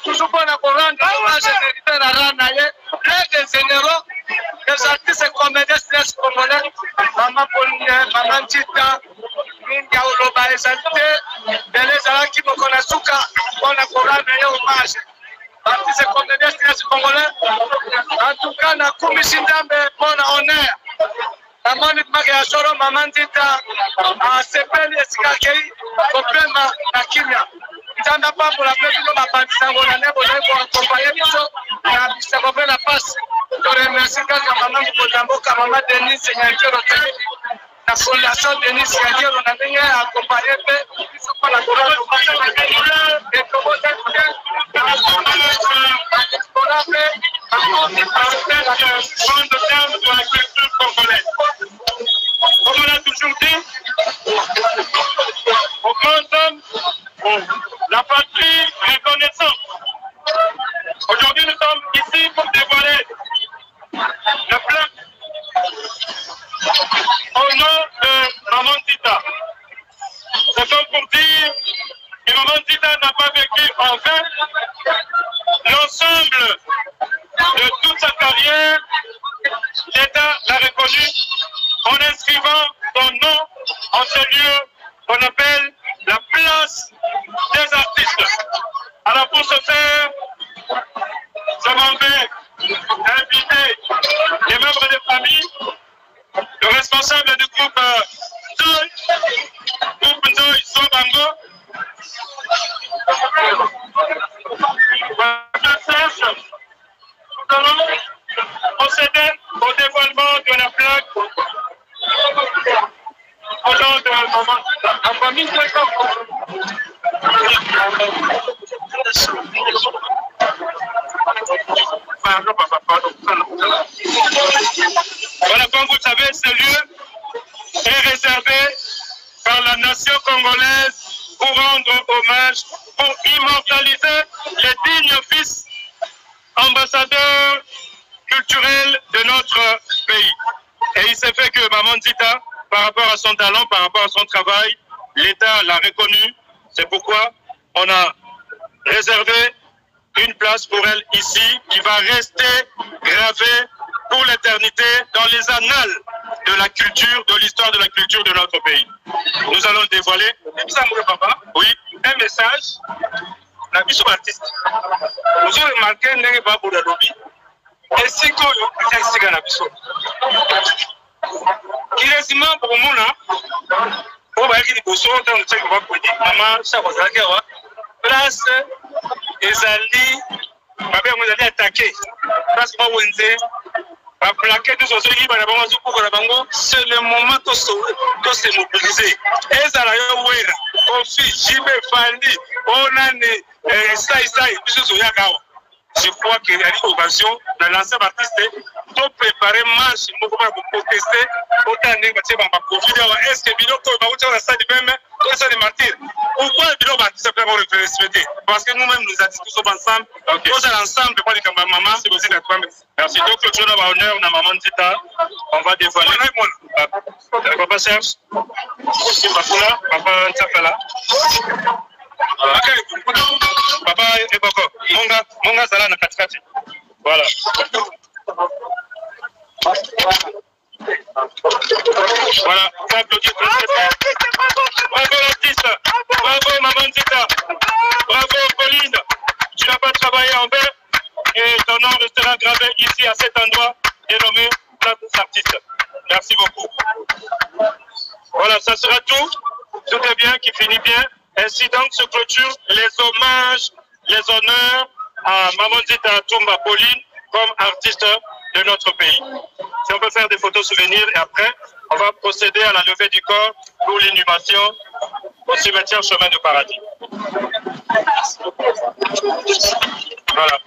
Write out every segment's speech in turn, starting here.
Toujours pour la couronne, les généraux, les artistes comédiens, les congolais, Maman Pauline, Maman Tita, Minga Oloba, les artistes, les Alaki Mokonasuka, pour la couronne, et hommage. Artistes comédiens, les congolais, en tout cas, na Kumishindambe, bon honneur. Maman Nitmaga Soro, Maman Tita, a Sepeli Esikakei, Kopema, Nakimia. Nzamba pa pour la perte de ma bandisa ngolane bola pour accompagner biso na bisa ko la passe to remercier kaka mama Mukodambo ka mama Denise Nyakero na fondation Denise Nyakero na ndenge accompagner pe biso pour la couronne et comment ça de la culture congolaise. Comme on a toujours dit, au grand homme, la patrie reconnaissante. Aujourd'hui, nous sommes ici pour dévoiler le plan au nom de Maman Tita. C'est comme pour dire que Maman Tita n'a pas vécu en vain. L'ensemble de toute sa carrière, l'État l'a reconnu en inscrivant son nom en ce lieu qu'on appelle la place des artistes. Alors pour ce faire, je m'en vais inviter les membres de famille, le responsable du groupe Nzoï Sobango, nous allons procéder au dévoilement de la plaque au nom de Maman. La famille voilà, comme vous savez, ce lieu est réservé par la nation congolaise pour rendre hommage, pour immortaliser les dignes fils ambassadeurs culturels de notre pays. Et il s'est fait que Maman Tita, par rapport à son talent, par rapport à son travail, l'État l'a reconnu. C'est pourquoi on a réservé une place pour elle ici, qui va rester gravée pour l'éternité dans les annales de la culture, de l'histoire de la culture de notre pays. Nous allons le dévoiler. Oui, un message. La mission artiste. Nous avons remarqué que Babou Dadobi et si que c'est la mission. Qui est immense pour moi. On va dire que nous sommes dans le check maman, ça va dire place ezali babe ngo ezali attaqué place ba wenze ba plaquer tous ceux qui bana bango zuko na bango c'est le moment to se mobiliser ezala yo wera on fi jibe fandi onane sai biso zo yakawa je crois qu'il y a une occasion de lancer l'artiste pour préparer marche pour protester autant de profit. Est-ce que Biloko va vous dire la salle de même ça des martyrs? Pourquoi Biloko va se faire respecter? Parce que nous-mêmes nous avons tous ensemble, tous ensemble, pour les maman, c'est aussi notre femme. Merci. Donc le jour de l'honneur, on a maman Tita, on va dévoiler. Papa Serge, Papa Ntsafela. Papa Eboko, Monga Zala na katikati. Voilà. Voilà, on peut applaudir tout le monde. Bravo l'artiste, bravo maman Zita, bravo Pauline. Tu n'as pas travaillé en vain et ton nom restera gravé ici à cet endroit dénommé Place des Artistes. Merci beaucoup. Voilà, ça sera tout. Tout est bien, qui finit bien. Ainsi donc se clôture les hommages, les honneurs à Maman Zita Toumba Pauline comme artiste de notre pays. Si on peut faire des photos souvenirs et après, on va procéder à la levée du corps pour l'inhumation au cimetière Chemin du Paradis. Voilà.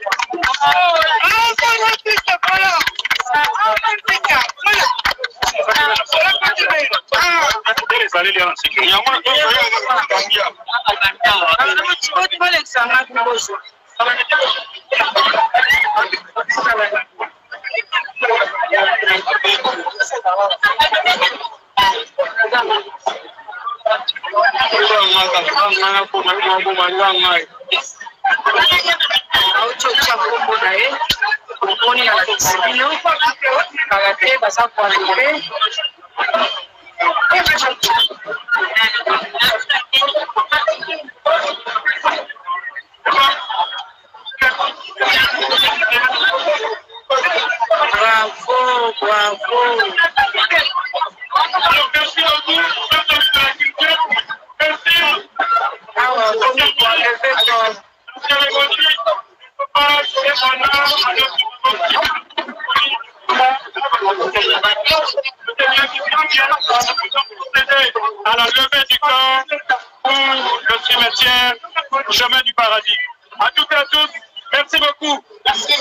Bravo, bravo. Merci beaucoup. À la levée du corps pour le cimetière Chemin du Paradis. À toutes et à tous, merci beaucoup. Merci.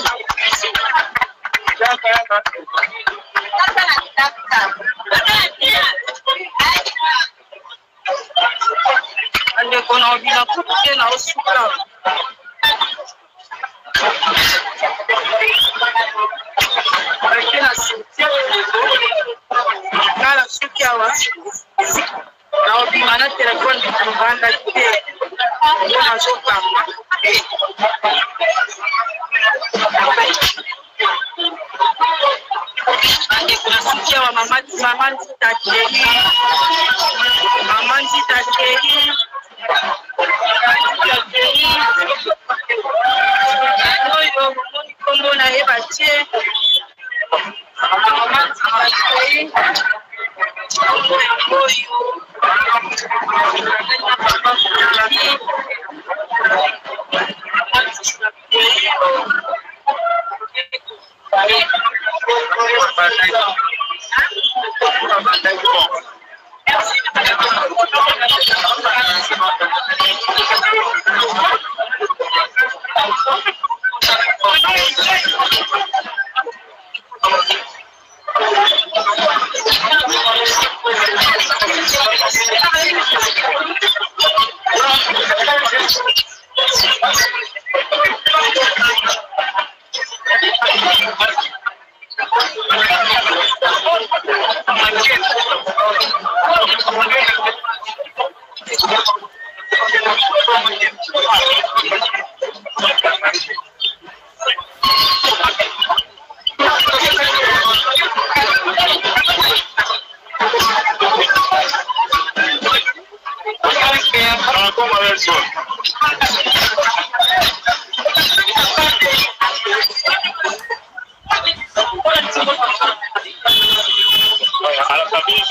À la famille,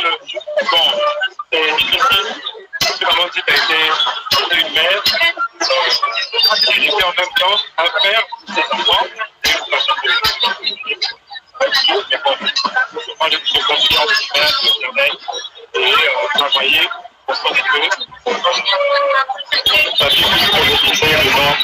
bon, c'est difficile. Maman dit qu'elle était une mère. Elle était en même temps un père pour ses enfants. Mais bon, je prends de confiance et travailler pour son époux. Sa vie, c'est le devant.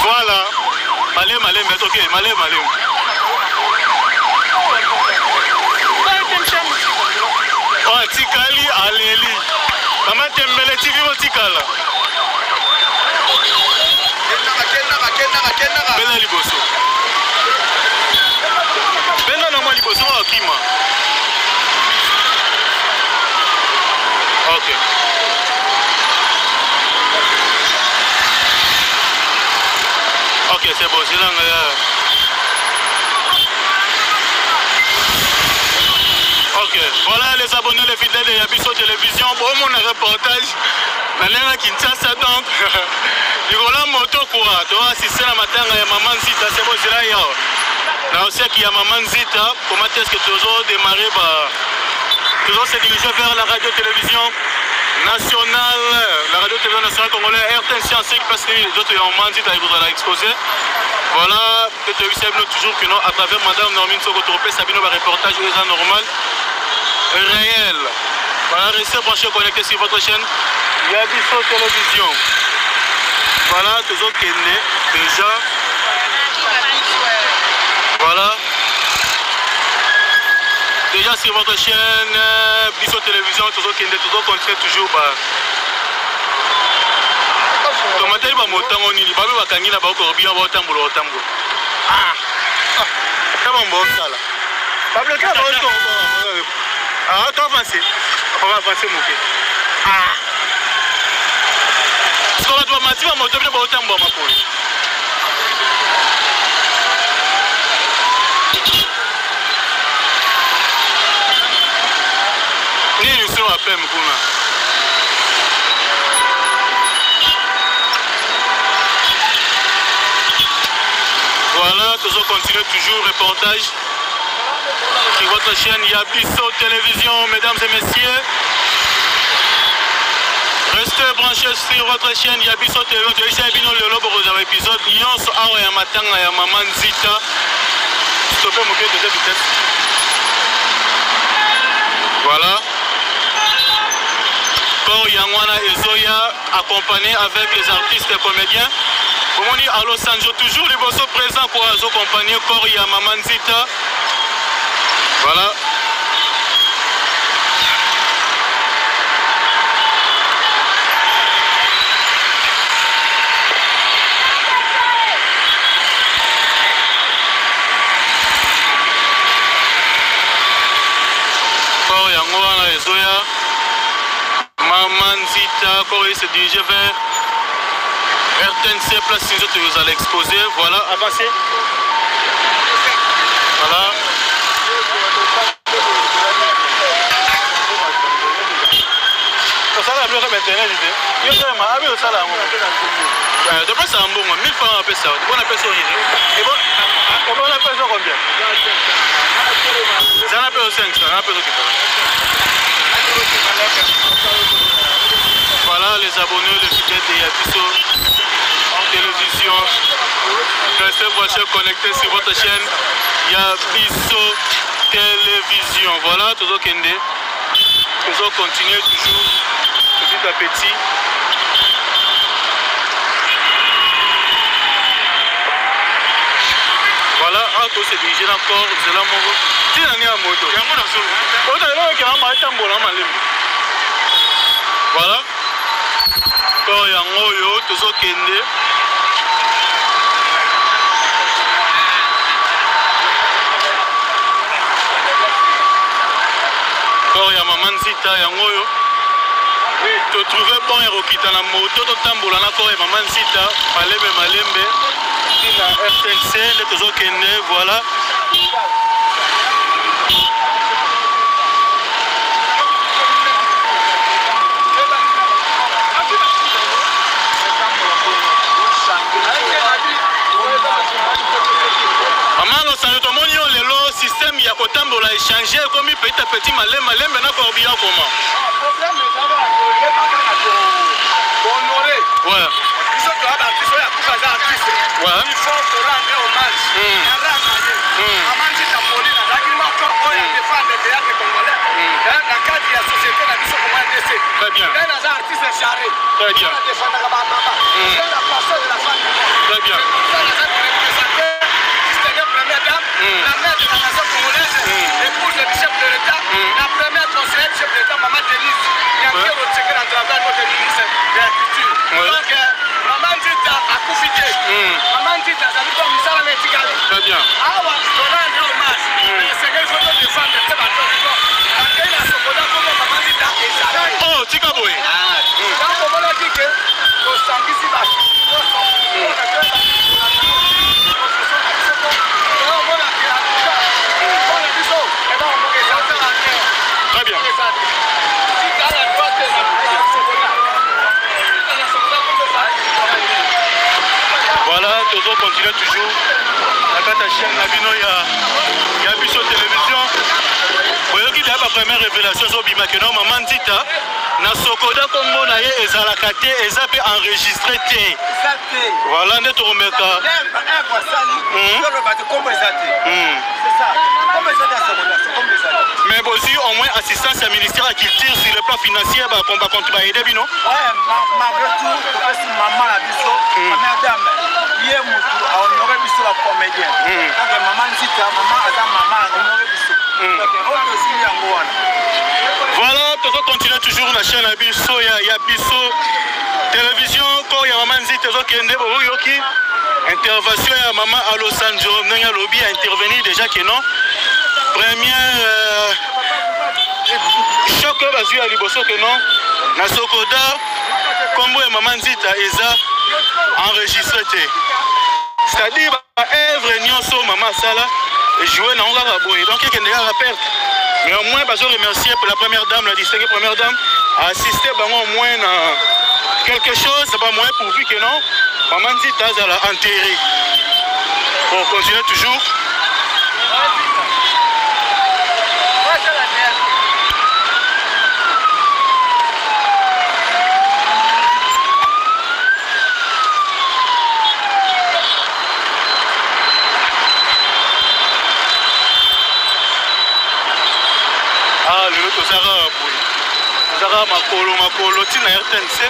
Voilà. Malé, mais ok, malé. Oh, tikali, aleli. Maman tembele, tivi mo tikala. Bena liboso. Bena na mwa liboso wa kima. Ok. Ok, c'est bon, c'est là. Ok, voilà les abonnés, les fidèles de Yabiso Télévision. Pour mon reportage, dans Kinshasa, donc, Nicolas Moto, quoi. Tu as assisté à matin à Maman Zita, c'est bon, c'est là. Là aussi, il y a Maman Zita. Comment est-ce que tu as démarré? Tu as se dirigé vers la radio-télévision nationale, la radio-télévision nationale congolaise, RTN Scientifique, parce que les autres ont Maman Zita, ils vous ont exposé. Voilà, peut-être que c'est toujours que non, à travers Madame Normine Sokotropé, Sabino, un reportage aux normal. Réel. Voilà, restez branchés, connectés sur votre chaîne Yabiso Télévision. Voilà, toujours qui est né déjà. Voilà. Déjà sur votre chaîne Yabiso Télévision, toujours qui est né, toujours continuez toujours. Tomateli ba motango nini, babe bakangi na ba ko bien ba otambulo. Ah. Comment bon ça là? Pablo ka ba to. Ah, on va avancer, mon pied. Ah! Parce qu'on doit manger, on doit bien autant boire ma peau. Ni nous sommes à peine, Moukuna. Voilà, toujours continuer, toujours reportage. Sur votre chaîne Yabiso Télévision, mesdames et messieurs. Restez branchés sur votre chaîne Yabiso Télévision. Ici, il y a un épisode. Nyons awa ya matanga ya Maman Zita. Stoppez mon pied de vitesse. Voilà. Kor Yangwana et Zoya accompagnés avec les artistes et comédiens. Comme on dit à Los Angeles, toujours les bossos présents pour accompagner Kor ya Maman Zita. Voilà. Corps Yangoana et Zoya. Maman Zita, corps se dirige vers RTNC, place les autres, vous allez exposer. Voilà, avancez. Voilà. Ça va bien maintenant, il y a vraiment un peu ça là. De quoi ça en bon, 1000 francs à ça. On appelle ça et bon, on appelle ça combien? Ça on appelle 5, ça on appelle voilà les abonnés, les fidèles de Yabiso Télévision. Restez branchés connectés sur votre chaîne Yabiso Télévision. Voilà, toujours Kende. Toujours continuer toujours petit à petit. Voilà, un coup c'est dirigé encore, c'est là mon qui en est à moto. Voilà. Quand il y a un moyo, tout ça kende. Quand il y a maman Zita, il y a un moyo. Tu trouves bon héros qui t'a la moto, tu tamboula na quand il y a maman Zita, malembe. La FNC, les toujours kende, voilà. Amano salutomoni on le système il y a kotambola échanger comme petit à petit malembe na corbillon comment. Problème ça va honoré. Ouais. Il faut rendre hommage. Très bien. Très bien. Très bien. La mère de la nation congolaise, l'épouse du chef de l'État, la première conseillère du chef de l'État, Maman Denise, qui a fait le secret en travers notre ministre de la Culture. Donc, Maman Dita a profité. Maman Dita, ça veut dire que ça va être égal. Très bien. Ah, ouais, je donne un hommage. C'est qu'il faut nous défendre de cette bataille. Quand il a ce bonheur, comme Maman Dita est salée. Oh, Tikaboy. Ah, quand on a dit que le sang ici va. Très bien. Voilà, toujours continue toujours. La chaîne Nabino, il y a Biso Télévision. Vous voyez qu'il y a la première révélation sur Bimakeno, Maman Dita. Na Sokoda Kombo na ye ezalaka te eza pe enregistré te. Voilà nde to remeka. Mais aussi au moins assistance à ministère à culture sur le plan financier ba combat contre ba aider bino. Ouais, malgré tout, parce que maman la biso, première dame, hier mutu a honoré biso la comédien. Donc maman Zita, maman ada maman honoré biso. Donc on aussi yango wana. Voilà, on continue toujours la chaîne Yabiso, Yabiso Télévision, quand il y a Maman Zita, intervention à Maman à Los Angeles, Nenga Lobby a intervenu déjà que non. Première choc à Liboso que non. Na Sokoda, comme Maman Zita, Eza enregistré. C'est-à-dire, œuvre Nyonso Maman Sala, jouer dans la Raboy. Donc, il y a un rappel. Mais au moins, je remercie pour la première dame, la distinguée première dame, à assister au moins à quelque chose, c'est pas moins pourvu que non. Maman Zita a enterré. On continue toujours. Ah, le lot Zara Makolo, Tina RTNC.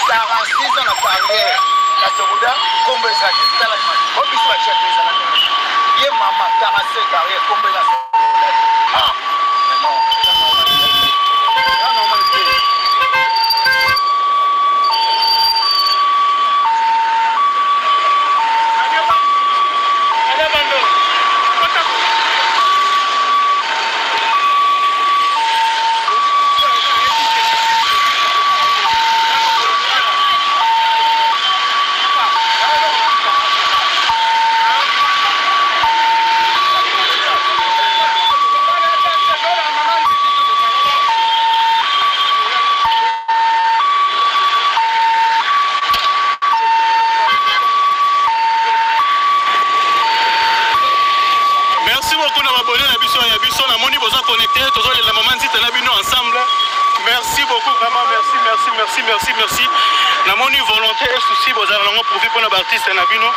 Sarah, 6 ans de carrière, la Sokoda, combien ça fait? Il y a maman, 45 carrière, combien ça fait? Ah, ya biso na moni boza connecté tozolela mama nzita na bino ensemble. Merci beaucoup vraiment merci. Na moni volonté et souci boza nango profit pour na artiste na bino.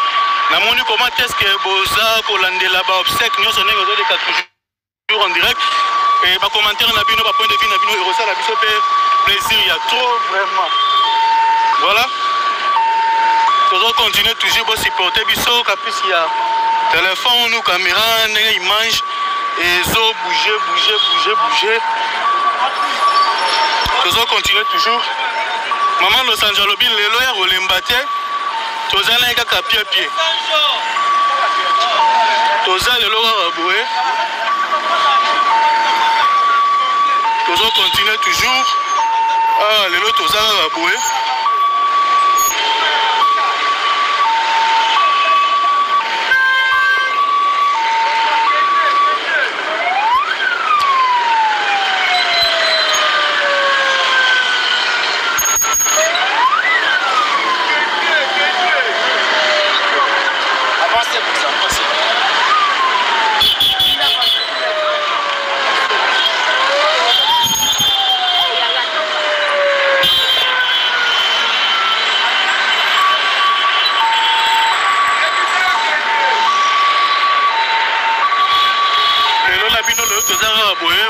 Na moni comment est-ce que boza kolandela ba obsèque nyonso ndenge ozoleka toujours en direct et ba commentaire na bino ba point de vue na bino et ça la biso pe plaisir il y a trop vraiment. Voilà. Toujours continuer toujours pour supporter biso caprice il y a téléphone ou caméra image et zo bouger. Toujours continuer toujours. Maman Los Angeles lelo ya rolembate. Tozana kaka pied. Toza lelo wa boé. Toujours continuer toujours. Ah lelo toza wa boé.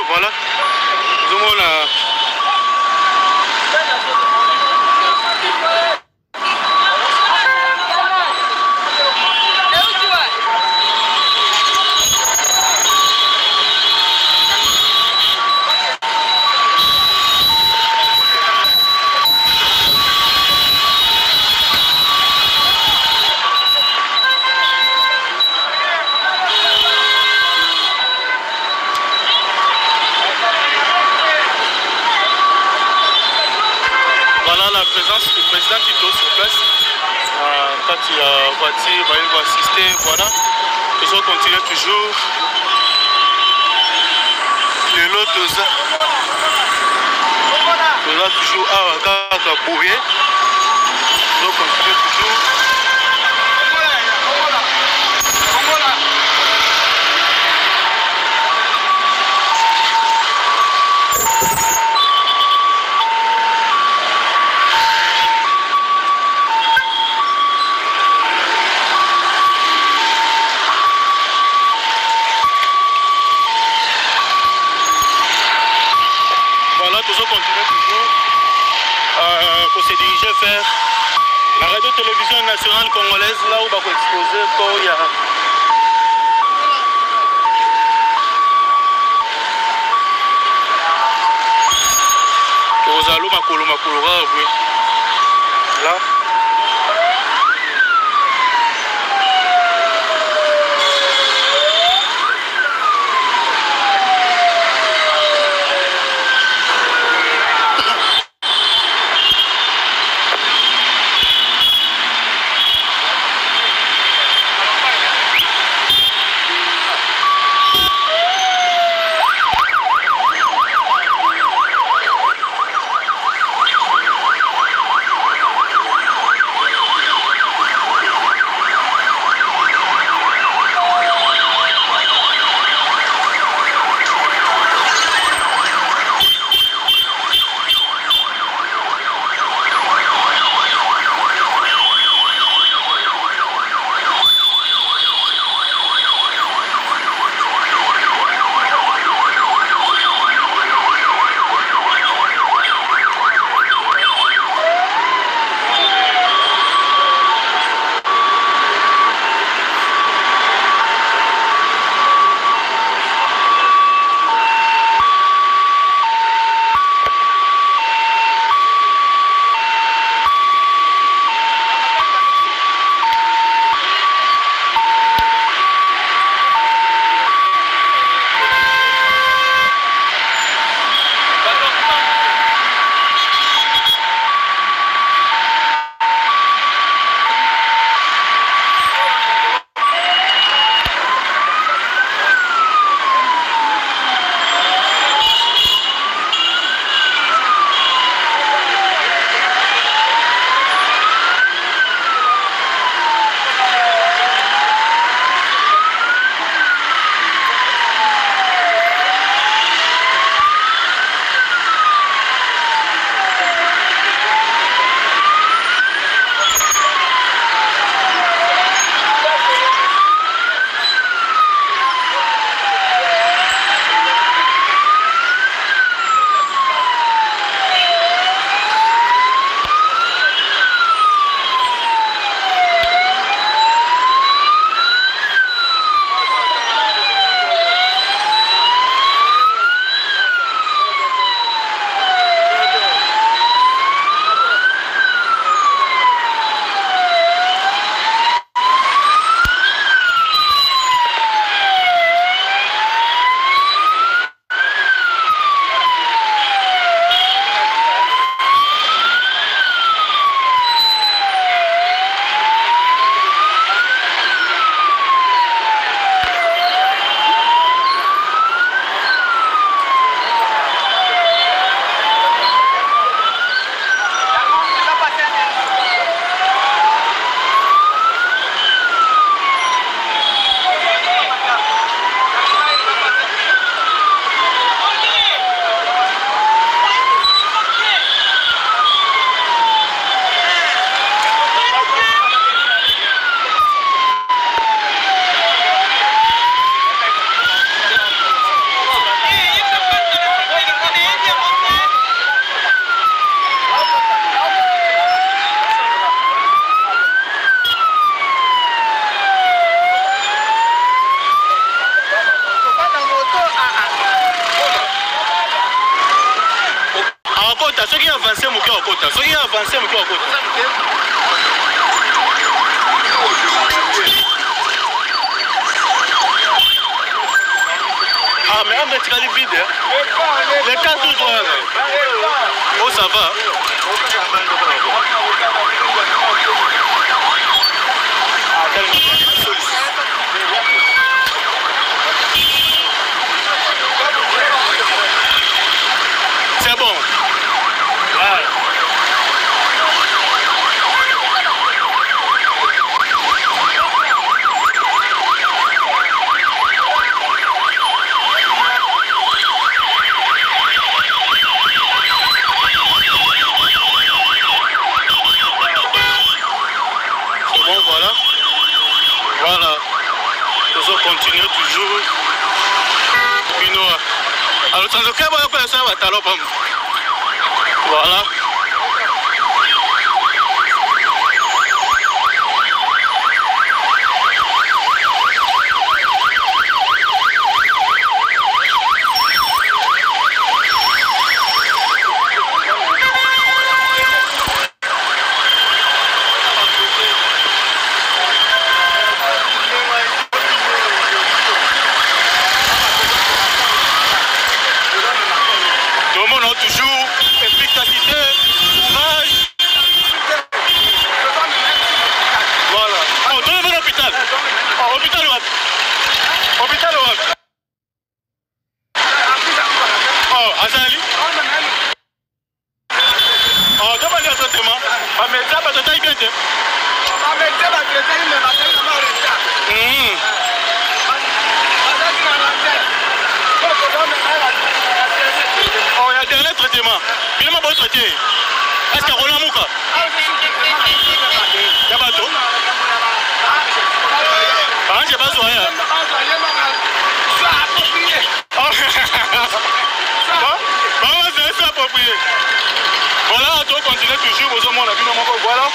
Voilà. La présence du président Tito sur place. Quand il y a voiture, il va assister. Voilà. Ils ont continué toujours. Les lots de ça. Là, toujours à Bourrier. Ils ont continué toujours. Pour se diriger vers la radio-télévision nationale congolaise, là où on va exposer quand il y a là. etikali vide. Les 4 tout droit. Oh, ça va. C'est bon. Ouais. Voilà, nous allons continuer toujours. Alors, ça nous voilà. Toujours efficacité, courage. Voilà. Oh, donnez-moi l'hôpital. Oh, hôpital ou hôpital ou oh, Azali. Oh, demandez un traitement. Mais ça va te tailler bien. Oh, il y a dernier traitement. Bien ma bonne traité. Est-ce qu'il y a Roland Mouka? Il y a bateau. Ah, j'ai pas soigné. Bon, c'est approprié. Voilà, on doit continuer toujours aux hommes, on a vu nos mots. Voilà.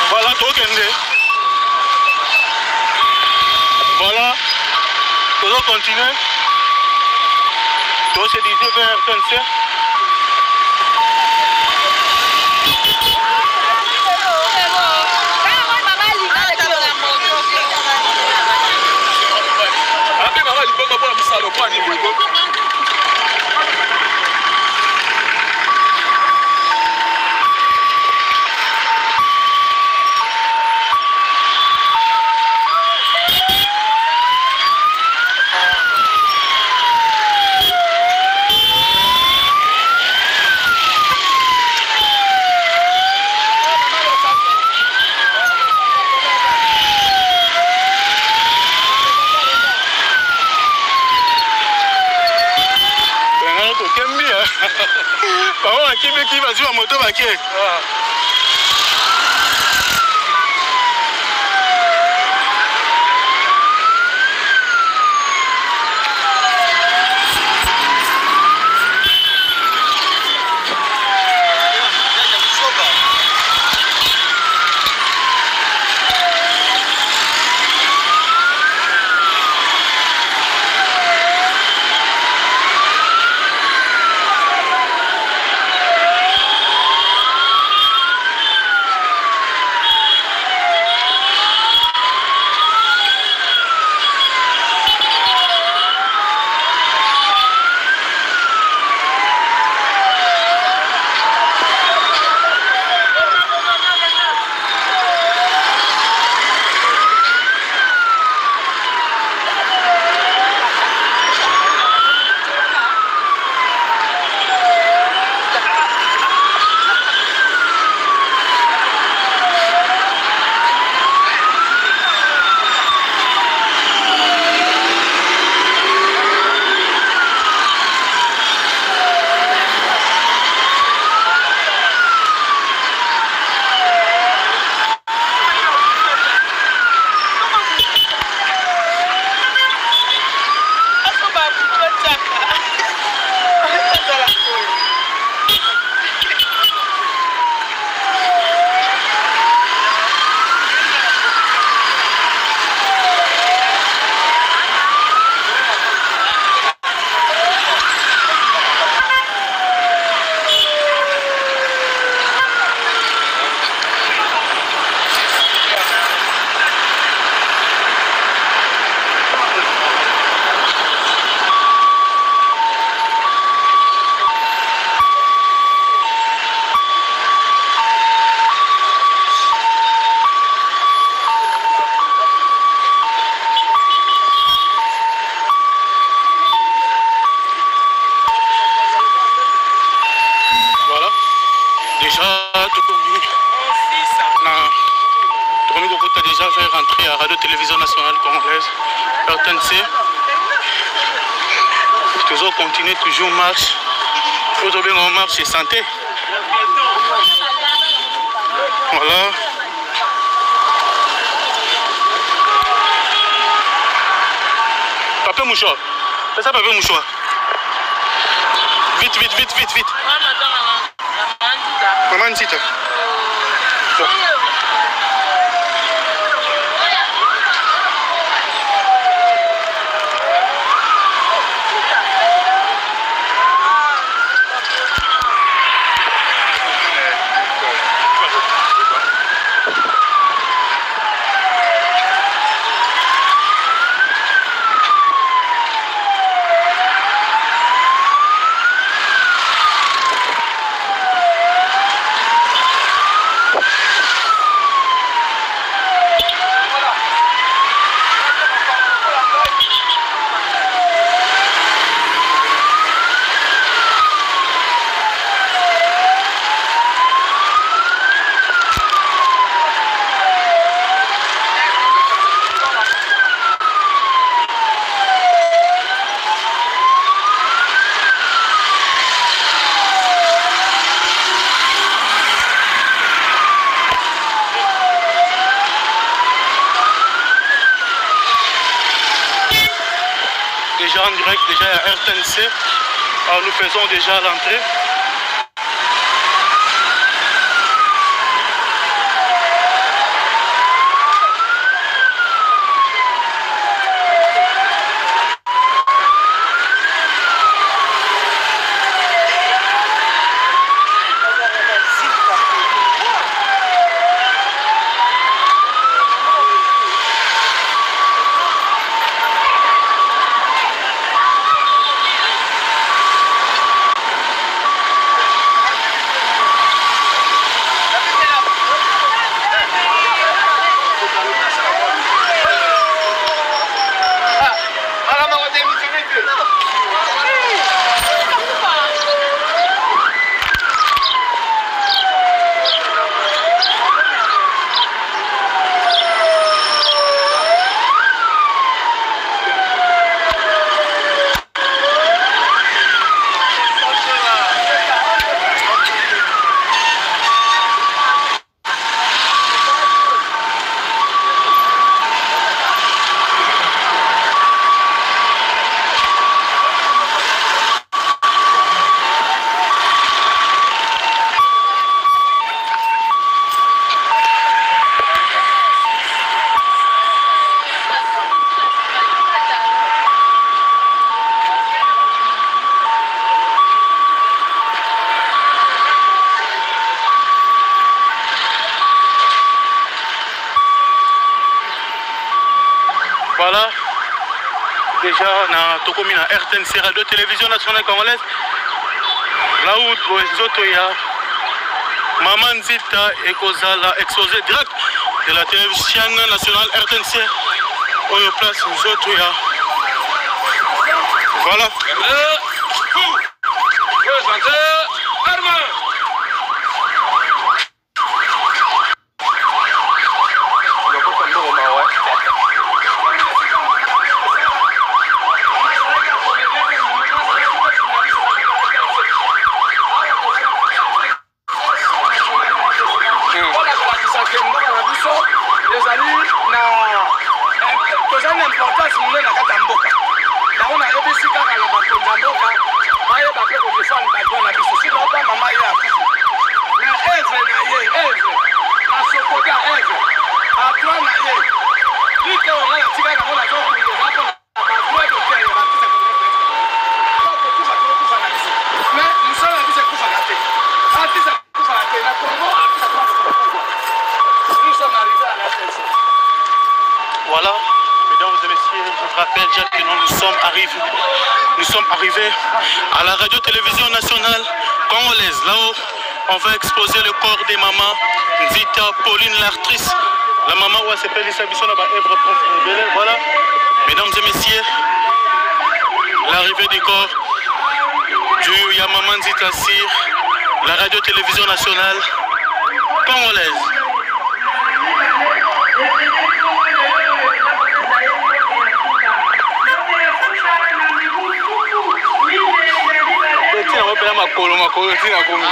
Voilà, tout Kende. Voilà. On doit continuer. Tout se dirige vers Tense. Qui va jouer à moto baquet. déjà fait rentrer à Radio-Télévision Nationale Congolaise, RTNC. Toujours continuer, toujours marche. Aujourd'hui, on marche et santé. Voilà. Papier mouchoir. C'est ça, papier mouchoir. Vite, vite, vite, vite, vite. Maman Ntita. Bon. Déjà en direct, déjà à RTNC. Alors nous faisons déjà l'entrée. Voilà, déjà na tokomi na RTNC Radio Télévision Nationale Congolaise. Là où les autres il y a Maman Ntita et Kozala exposé direct de la télévision nationale RTNC. Au place les autres il y a. Voilà. Voilà, mesdames et messieurs, je rappelle déjà que nous sommes arrivés à la Radio-Télévision Nationale Congolaise, là où on va exposer le corps des mamans Ntita Pauline l'actrice, la maman où elle s'appelle Lisa Bisson, voilà, mesdames et messieurs, l'arrivée du corps du Yamaman Ntita sur la Radio-Télévision Nationale Congolaise. Makolo tina komi.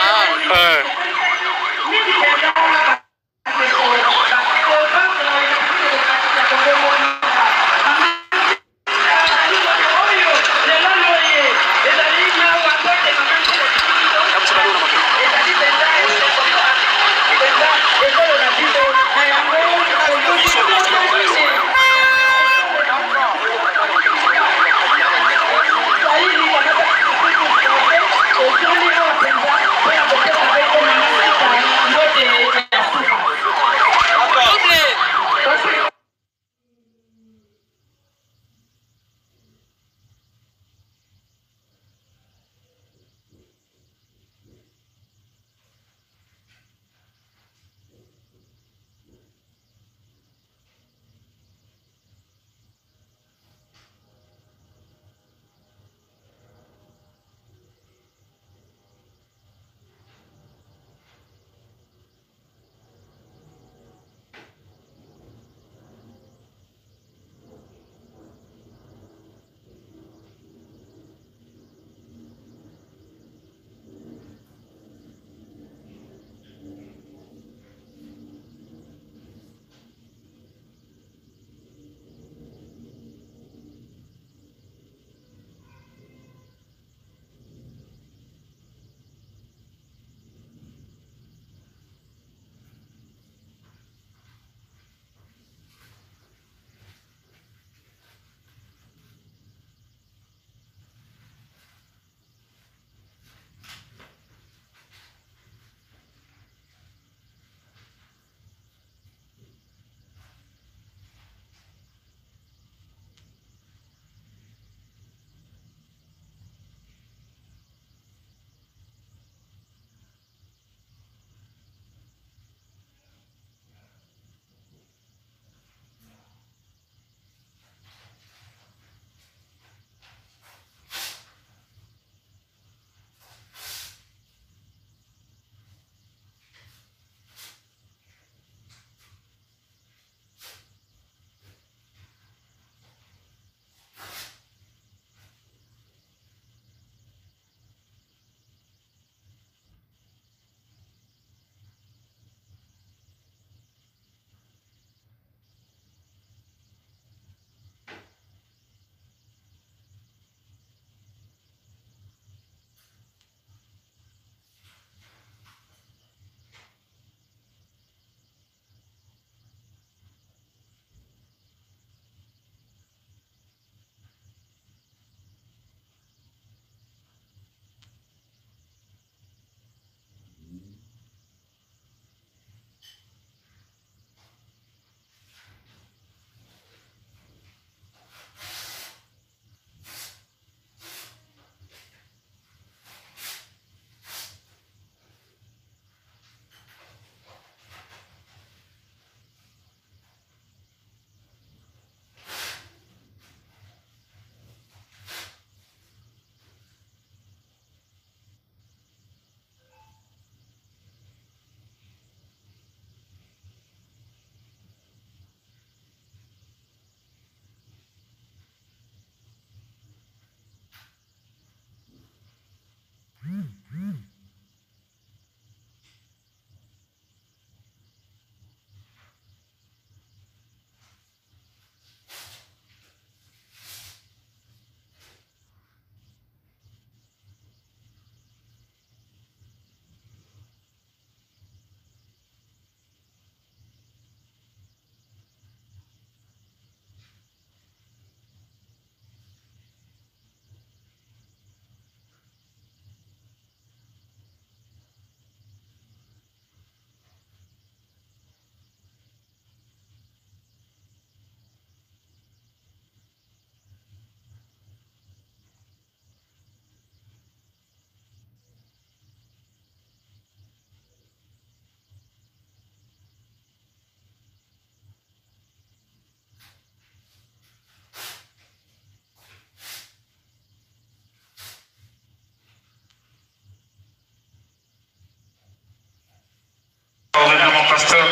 Mon pasteur.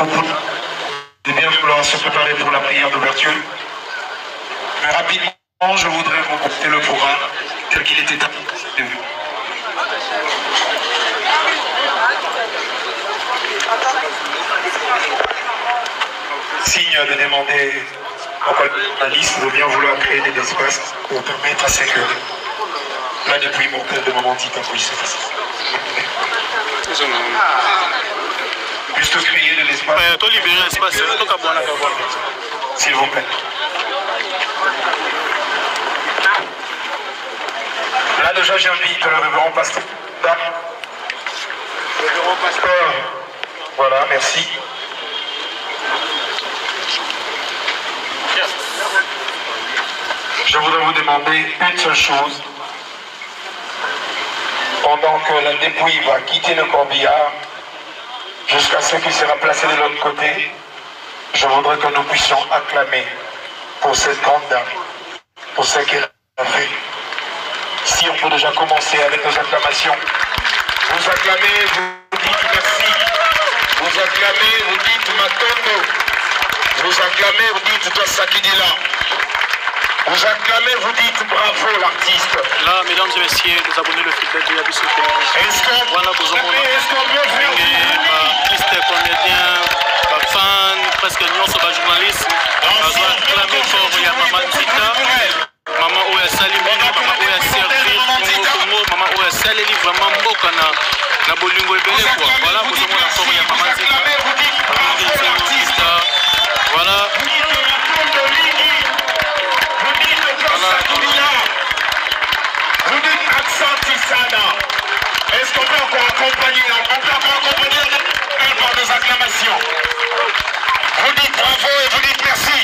de bien vouloir se préparer pour la prière d'ouverture. Mais rapidement, je voudrais vous montrer le programme tel qu'il était prévu. Signe de demander à la liste de bien vouloir créer des espaces pour permettre à ce que la dépouille mortelle de Maman Tita puisse se passer. Juste créer de l'espace. S'il vous plaît. Là déjà j'invite le révérend pasteur. Le révérend pasteur. Voilà, merci. Je voudrais vous demander une seule chose. Pendant que la dépouille va quitter le corbillard, jusqu'à ce qu'il sera placé de l'autre côté, je voudrais que nous puissions acclamer pour cette grande dame, pour ce qu'elle a fait. Si on peut déjà commencer avec nos acclamations. Vous acclamez, vous dites merci. Vous acclamez, vous dites Matondo. Vous acclamez, vous dites Tossakidila. Vous acclamez, vous dites bravo l'artiste. Là, mesdames et messieurs, les abonnés le fidèle de Yabiso. Voilà, vous artistes, comédiens, fans, presque nous sommes journalistes. Nous avons acclamé fort Maman Tita. Maman Oya Salimini, Maman Oya Servi, Maman Oya Saleli, vraiment Mboka na Bolingo Ebele quoi. Voilà, vous avons la forme de Maman Tita. Voilà. Vous dites accent Tissana. Est-ce qu'on peut encore accompagner par des acclamations? Vous dites bravo et vous dites merci.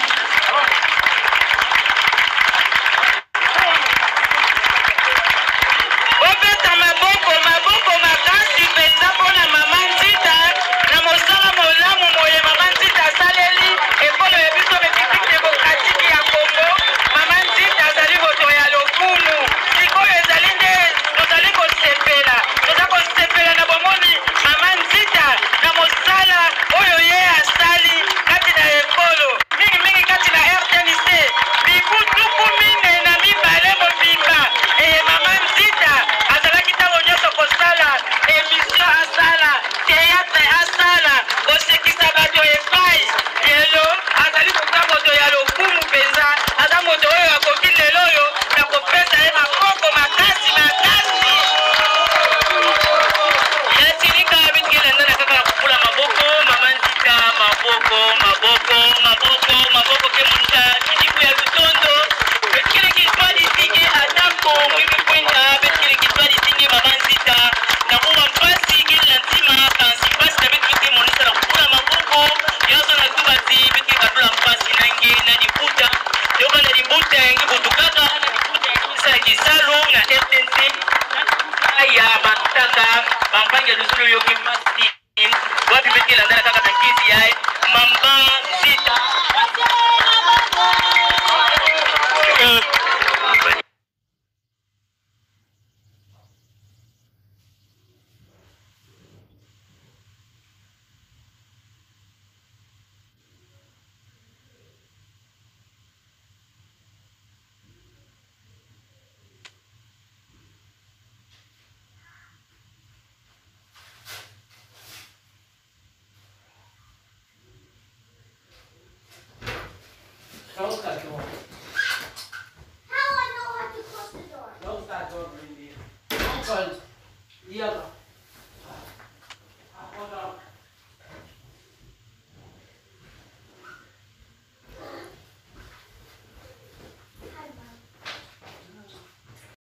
Wapi beti la ndala kaka tankizi yae mamba